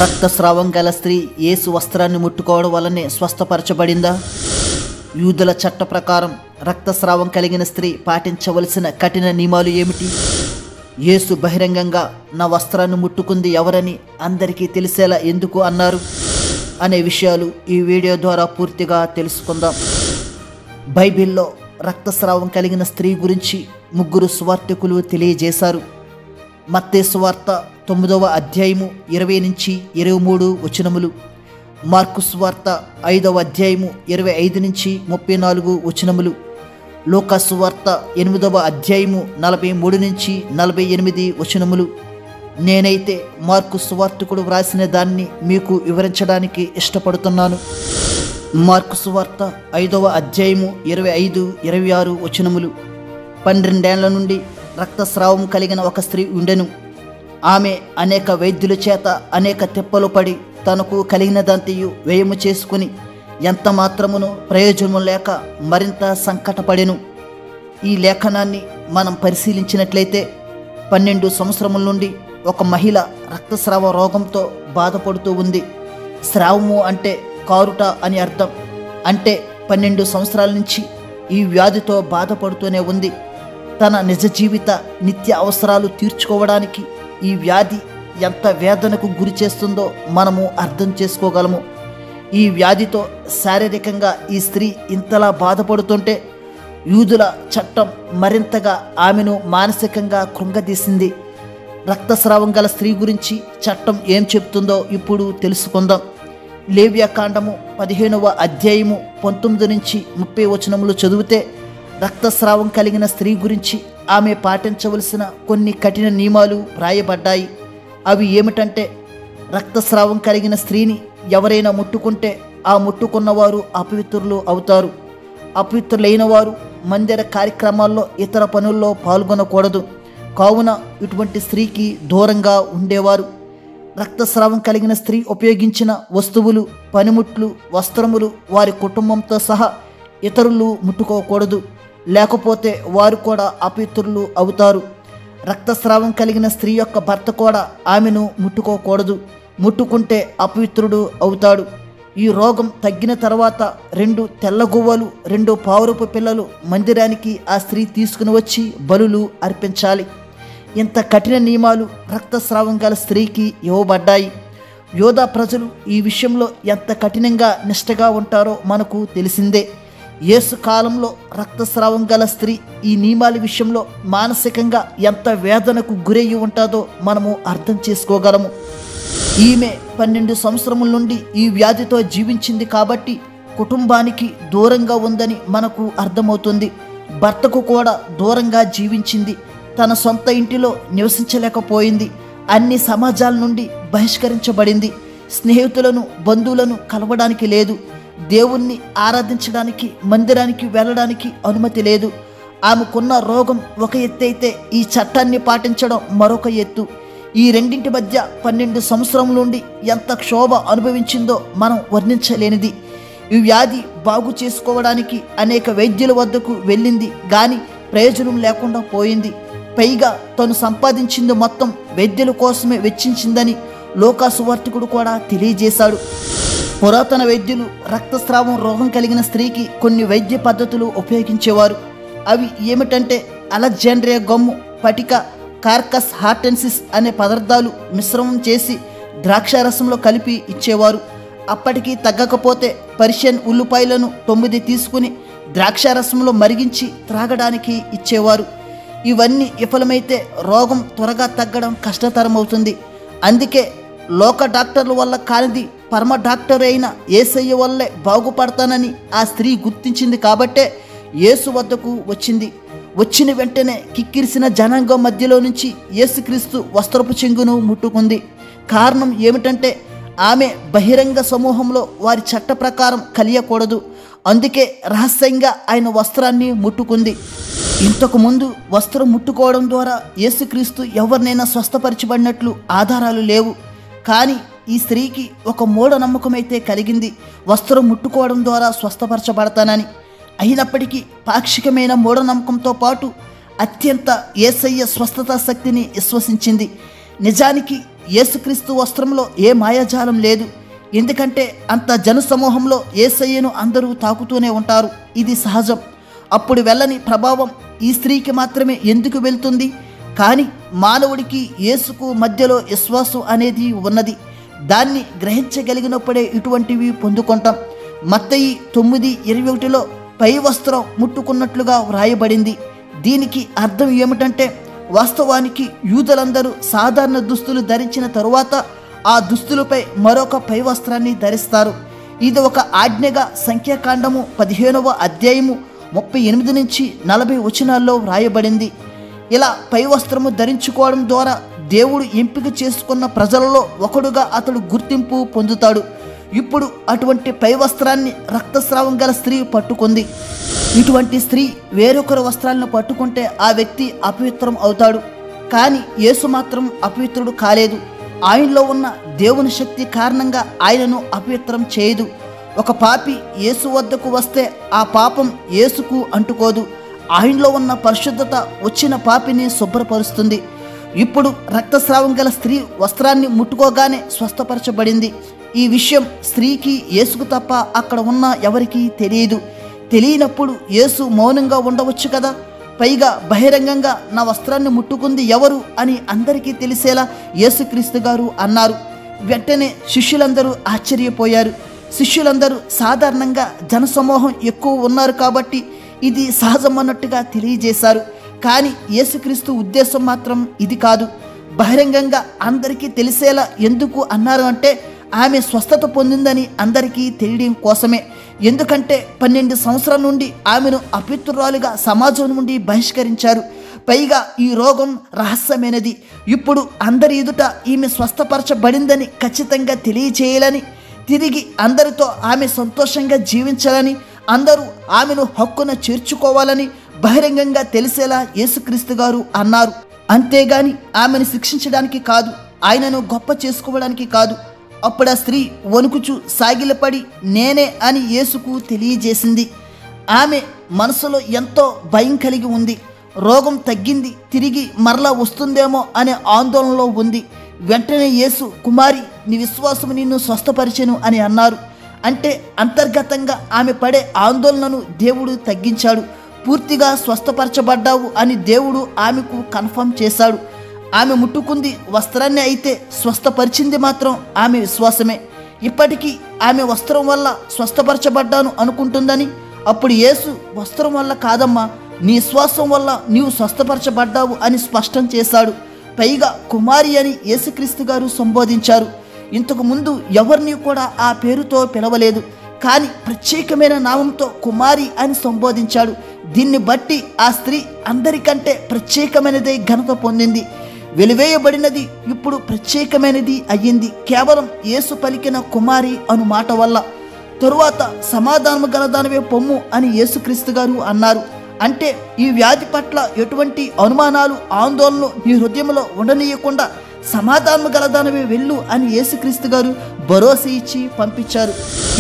రక్తస్రావం గల స్త్రీ యేసు వస్త్రాన్ని ముట్టుకోవడం వల్లనే స్వస్థపరచబడిందా? యూదుల చట్ట ప్రకారం రక్తస్రావం కలిగిన స్త్రీ పాటించవలసిన కఠిన నియమాలు ఏమిటి? యేసు బహిరంగంగా నా వస్త్రాన్ని ముట్టుకుంది ఎవరని అందరికీ తెలిసేలా ఎందుకు అన్నారు అనే విషయాలు ఈ వీడియో ద్వారా పూర్తిగా తెలుసుకుందాం. బైబిల్లో రక్తస్రావం కలిగిన స్త్రీ గురించి ముగ్గురు సువార్తికులు తెలియజేశారు. మత్తయి సువార్త 9వ అధ్యాయము 20 నుంచి 23 వచనములు, మార్కు సువార్త 5వ అధ్యాయము 25 నుంచి 34 వచనములు, లూకా సువార్త 8వ అధ్యాయము 43 నుంచి 48 వచనములు. నేనైతే మార్కు సువార్తికుడు వ్రాసిన దాన్ని మీకు వివరించడానికి ఇష్టపడుతున్నాను. మార్కు సువార్త 5వ అధ్యాయము 25, 26 వచనములు. 12 ఏళ్ల నుండి రక్తస్రావం కలిగిన ఒక స్త్రీ ఉండెను. ఆమె అనేక వైద్యుల చేత అనేక తిప్పలు పడి తనకు కలిగినదంతయు వ్యయము చేసుకుని ఎంత మాత్రమును ప్రయోజనము లేక మరింత సంకటపడెను. ఈ లేఖనాన్ని మనం పరిశీలించినట్లయితే 12 సంవత్సరముల నుండి ఒక మహిళ రక్తస్రావ రోగంతో బాధపడుతూ ఉంది. స్రావము అంటే కారుట అని అర్థం. అంటే 12 సంవత్సరాల నుంచి ఈ వ్యాధితో బాధపడుతూనే ఉంది. తన నిజ జీవిత నిత్య అవసరాలు తీర్చుకోవడానికి ఈ వ్యాధి ఎంత వేదనకు గురి చేస్తుందో మనము అర్థం చేసుకోగలము. ఈ వ్యాధితో శారీరకంగా ఈ స్త్రీ ఇంతలా బాధపడుతుంటే యూదుల చట్టం మరింతగా ఆమెను మానసికంగా కృంగదీసింది. రక్తస్రావం గల స్త్రీ గురించి చట్టం ఏం చెప్తుందో ఇప్పుడు తెలుసుకుందాం. లేవ్యాకాండము 15వ అధ్యాయము 19 నుంచి 30 వచనములు చదివితే రక్తస్రావం కలిగిన స్త్రీ గురించి ఆమె పాటించవలసిన కొన్ని కఠిన నియమాలు వ్రాయబడ్డాయి. అవి ఏమిటంటే, రక్తస్రావం కలిగిన స్త్రీని ఎవరైనా ముట్టుకుంటే ఆ ముట్టుకున్నవారు అపవిత్రులు అవుతారు. అపవిత్రులైన వారు మందిర కార్యక్రమాల్లో ఇతర పనుల్లో పాల్గొనకూడదు. కావున ఇటువంటి స్త్రీకి దూరంగా ఉండేవారు. రక్తస్రావం కలిగిన స్త్రీ ఉపయోగించిన వస్తువులు, పనిముట్లు, వస్త్రములు వారి కుటుంబంతో సహా ఇతరులు ముట్టుకోకూడదు. లేకపోతే వారు కూడా అపవిత్రులు అవుతారు. రక్తస్రావం కలిగిన స్త్రీ యొక్క భర్త కూడా ఆమెను ముట్టుకోకూడదు. ముట్టుకుంటే అపవిత్రుడు అవుతాడు. ఈ రోగం తగ్గిన తర్వాత 2 తెల్లగువ్వలు 2 పావురపు పిల్లలు మందిరానికి ఆ స్త్రీ తీసుకుని వచ్చి బలులు అర్పించాలి. ఇంత కఠిన నియమాలు రక్తస్రావం గల స్త్రీకి ఇవ్వబడ్డాయి. యోధా ప్రజలు ఈ విషయంలో ఎంత కఠినంగా నిష్టగా ఉంటారో మనకు తెలిసిందే. యేసు కాలంలో రక్తస్రావం గల స్త్రీ ఈ నియమాల విషయంలో మానసికంగా ఎంత వేదనకు గురయ్యి ఉంటుందో మనము అర్థం చేసుకోగలము. ఈమె 12 సంవత్సరముల నుండి ఈ వ్యాధితో జీవించింది కాబట్టి కుటుంబానికి దూరంగా ఉందని మనకు అర్థమవుతుంది. భర్తకు కూడా దూరంగా జీవించింది. తన సొంత ఇంటిలో నివసించలేకపోయింది. అన్ని సమాజాల నుండి బహిష్కరించబడింది. స్నేహితులను, బంధువులను కలవడానికి లేదు. దేవుణ్ణి ఆరాధించడానికి మందిరానికి వెళ్ళడానికి అనుమతి లేదు. ఆమెకున్న రోగం ఒక ఎత్తు అయితే ఈ చట్టాన్ని పాటించడం మరొక ఎత్తు. ఈ రెండింటి మధ్య 12 సంవత్సరముల నుండి ఎంత క్షోభ అనుభవించిందో మనం వర్ణించలేనిది. ఈ వ్యాధి బాగు చేసుకోవడానికి అనేక వైద్యుల వద్దకు వెళ్ళింది, కానీ ప్రయోజనం లేకుండా పోయింది. పైగా తను సంపాదించింది మొత్తం వైద్యుల కోసమే వెచ్చించిందని లూకా సువార్తికుడు కూడా తెలియజేశాడు. పురాతన వైద్యులు రక్తస్రావం రోగం కలిగిన స్త్రీకి కొన్ని వైద్య పద్ధతులు ఉపయోగించేవారు. అవి ఏమిటంటే, అలెగ్జాండ్రియా గమ్ము, పటిక, కార్కస్ హార్టెన్సిస్ అనే పదార్థాలు మిశ్రమం చేసి ద్రాక్షారసంలో కలిపి ఇచ్చేవారు. అప్పటికి తగ్గకపోతే పర్షియన్ ఉల్లిపాయలను 9 తీసుకుని ద్రాక్షారసంలో మరిగించి త్రాగడానికి ఇచ్చేవారు. ఇవన్నీ విఫలమైతే రోగం త్వరగా తగ్గడం కష్టతరమవుతుంది. అందుకే లోక డాక్టర్ల వల్ల కానిది పరమ డాక్టర్ అయిన యేసయ్య వల్లే బాగుపడతానని ఆ స్త్రీ గుర్తించింది. కాబట్టే యేసు వద్దకు వచ్చింది. వచ్చిన వెంటనే కిక్కిరిసిన జనాంగం మధ్యలో నుంచి యేసుక్రీస్తు వస్త్రపు చెంగును ముట్టుకుంది. కారణం ఏమిటంటే, ఆమె బహిరంగ సమూహంలో వారి చట్ట ప్రకారం కలియకూడదు. అందుకే రహస్యంగా ఆయన వస్త్రాన్ని ముట్టుకుంది. ఇంతకు ముందు వస్త్రం ముట్టుకోవడం ద్వారా యేసుక్రీస్తు ఎవరినైనా స్వస్థపరచబడినట్లు ఆధారాలు లేవు. కానీ ఈ స్త్రీకి ఒక మూఢనమ్మకమైతే కలిగింది, వస్త్రం ముట్టుకోవడం ద్వారా స్వస్థపరచబడతానని. అయినప్పటికీ పాక్షికమైన మూఢనమ్మకంతో పాటు అత్యంత యేసయ్య స్వస్థతా శక్తిని విశ్వసించింది. నిజానికి యేసుక్రీస్తు వస్త్రంలో ఏ మాయాజాలం లేదు. ఎందుకంటే అంత జనసమూహంలో యేసయ్యను అందరూ తాకుతూనే ఉంటారు. ఇది సహజం. అప్పుడు వెళ్ళని ప్రభావం ఈ స్త్రీకి మాత్రమే ఎందుకు వెళ్తుంది? కానీ మానవుడికి యేసుకు మధ్యలో విశ్వాసం అనేది ఉన్నది. దాన్ని గ్రహించగలిగినప్పుడే ఇటువంటివి పొందుకుంటాం. మత్తయి 9:21లో పై వస్త్రం ముట్టుకున్నట్లుగా వ్రాయబడింది. దీనికి అర్థం ఏమిటంటే, వాస్తవానికి యూదులందరూ సాధారణ దుస్తులు ధరించిన తరువాత ఆ దుస్తులపై మరొక పై వస్త్రాన్ని ధరిస్తారు. ఇది ఒక ఆజ్ఞగా సంఖ్యాకాండము 15వ అధ్యాయము 38-40 వచనాల్లో వ్రాయబడింది. ఇలా పై వస్త్రము ధరించుకోవడం ద్వారా దేవుడు ఎంపిక చేసుకున్న ప్రజలలో ఒకడుగా అతడు గుర్తింపు పొందుతాడు. ఇప్పుడు అటువంటి పై వస్త్రాన్ని రక్తస్రావం గల స్త్రీ పట్టుకుంది. ఇటువంటి స్త్రీ వేరొకరి వస్త్రాలను పట్టుకుంటే ఆ వ్యక్తి అపవిత్రం అవుతాడు. కానీ యేసు మాత్రం అపవిత్రుడు కాలేదు. ఆయనలో ఉన్న దేవుని శక్తి కారణంగా ఆయనను అపవిత్రం చేయదు. ఒక పాపి యేసు వద్దకు వస్తే ఆ పాపం యేసుకు అంటుకోదు. ఆయనలో ఉన్న పరిశుద్ధత వచ్చిన పాపిని శుభ్రపరుస్తుంది. ఇప్పుడు రక్తస్రావం గల స్త్రీ వస్త్రాన్ని ముట్టుకోగానే స్వస్థపరచబడింది. ఈ విషయం స్త్రీకి, యేసుకు తప్ప అక్కడ ఉన్న ఎవరికీ తెలియదు. తెలియనప్పుడు యేసు మౌనంగా ఉండవచ్చు కదా. పైగా బహిరంగంగా నా వస్త్రాన్ని ముట్టుకుంది ఎవరు అని అందరికీ తెలిసేలా యేసుక్రీస్తు గారు అన్నారు. వెంటనే శిష్యులందరూ ఆశ్చర్యపోయారు. శిష్యులందరూ సాధారణంగా జనసమూహం ఎక్కువ ఉన్నారు కాబట్టి ఇది సహజం అన్నట్టుగా తెలియజేశారు. కానీ యేసుక్రీస్తు ఉద్దేశం మాత్రం ఇది కాదు. బహిరంగంగా అందరికీ తెలిసేలా ఎందుకు అన్నారు అంటే, ఆమె స్వస్థత పొందిందని అందరికీ తెలియడం కోసమే. ఎందుకంటే 12 సంవత్సరాల నుండి ఆమెను అపవిత్రురాలుగా సమాజం నుండి బహిష్కరించారు. పైగా ఈ రోగం రహస్యమైనది. ఇప్పుడు అందరి ఎదుట ఈమె స్వస్థపరచబడిందని ఖచ్చితంగా తెలియచేయాలని, తిరిగి అందరితో ఆమె సంతోషంగా జీవించాలని, అందరూ ఆమెను హక్కున చేర్చుకోవాలని బహిరంగంగా తెలిసేలా యేసుక్రీస్తు గారు అన్నారు. అంతేగాని ఆమెను శిక్షించడానికి కాదు, ఆయనను గొప్ప చేసుకోవడానికి కాదు. అప్పుడు ఆ స్త్రీ వణుకుచూ సాగిలపడి నేనే అని యేసుకు తెలియజేసింది. ఆమె మనసులో ఎంతో భయం కలిగి ఉంది. రోగం తగ్గింది, తిరిగి మరలా వస్తుందేమో అనే ఆందోళనలో ఉంది. వెంటనే యేసు, కుమారి, నీ విశ్వాసము నిన్ను స్వస్థపరిచెను అని అన్నారు. అంటే అంతర్గతంగా ఆమె పడే ఆందోళనను దేవుడు తగ్గించాడు. పూర్తిగా స్వస్థపరచబడ్డావు అని దేవుడు ఆమెకు కన్ఫర్మ్ చేశాడు. ఆమె ముట్టుకుంది వస్త్రాన్ని, అయితే స్వస్థపరిచింది మాత్రం ఆమె విశ్వాసమే. ఇప్పటికీ ఆమె వస్త్రం వల్ల స్వస్థపరచబడ్డాను అనుకుంటుందని. అప్పుడు యేసు, వస్త్రం వల్ల కాదమ్మా, నీ విశ్వాసం వల్ల నీవు స్వస్థపరచబడ్డావు అని స్పష్టం చేశాడు. పైగా కుమారి అని యేసుక్రీస్తు గారు సంబోధించారు. ఇంతకు ముందు ఎవరిని కూడా ఆ పేరుతో పిలవలేదు, కానీ ప్రత్యేకమైన నామంతో కుమారి అని సంబోధించాడు. దీన్ని బట్టి ఆ స్త్రీ అందరికంటే ప్రత్యేకమైనదే ఘనత పొందింది. వెలివేయబడినది ఇప్పుడు ప్రత్యేకమైనది అయ్యింది, కేవలం యేసు పలికిన కుమారి అను మాట వల్ల. తరువాత సమాధానము గలదానవే పొమ్ము అని యేసుక్రీస్తు గారు అన్నారు. అంటే ఈ వ్యాధి పట్ల ఎటువంటి అనుమానాలు, ఆందోళనలు నీ హృదయంలో ఉండనీయకుండా సమాధానము గలదానవే వెళ్ళు అని యేసుక్రీస్తు గారు భరోసా ఇచ్చి పంపించారు.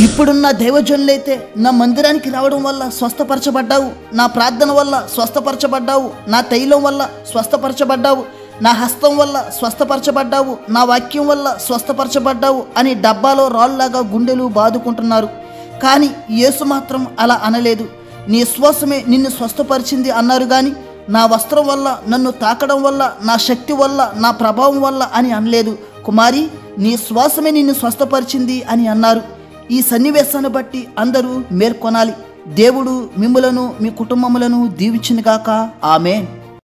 ఇప్పుడున్న దైవజనులైతే నా మందిరానికి రావడం వల్ల స్వస్థపరచబడ్డావు, నా ప్రార్థన వల్ల స్వస్థపరచబడ్డావు, నా తైలం వల్ల స్వస్థపరచబడ్డావు, నా హస్తం వల్ల స్వస్థపరచబడ్డావు, నా వాక్యం వల్ల స్వస్థపరచబడ్డావు అని డబ్బాలో రాళ్ళలాగా గుండెలు బాదుకుంటున్నారు. కానీ యేసు మాత్రం అలా అనలేదు. నీ విశ్వాసమే నిన్ను స్వస్థపరిచింది అన్నారు. కానీ నా వస్త్రం వల్ల, నన్ను తాకడం వల్ల, నా శక్తి వల్ల, నా ప్రభావం వల్ల అని అనలేదు. కుమారి, నీ శ్వాసమే నిన్ను స్వస్థపరిచింది అని అన్నారు. ఈ సన్నివేశాన్ని బట్టి అందరూ మేల్కొనాలి. దేవుడు మిమ్ములను, మీ కుటుంబములను దీవించునుగాక. ఆమేన్.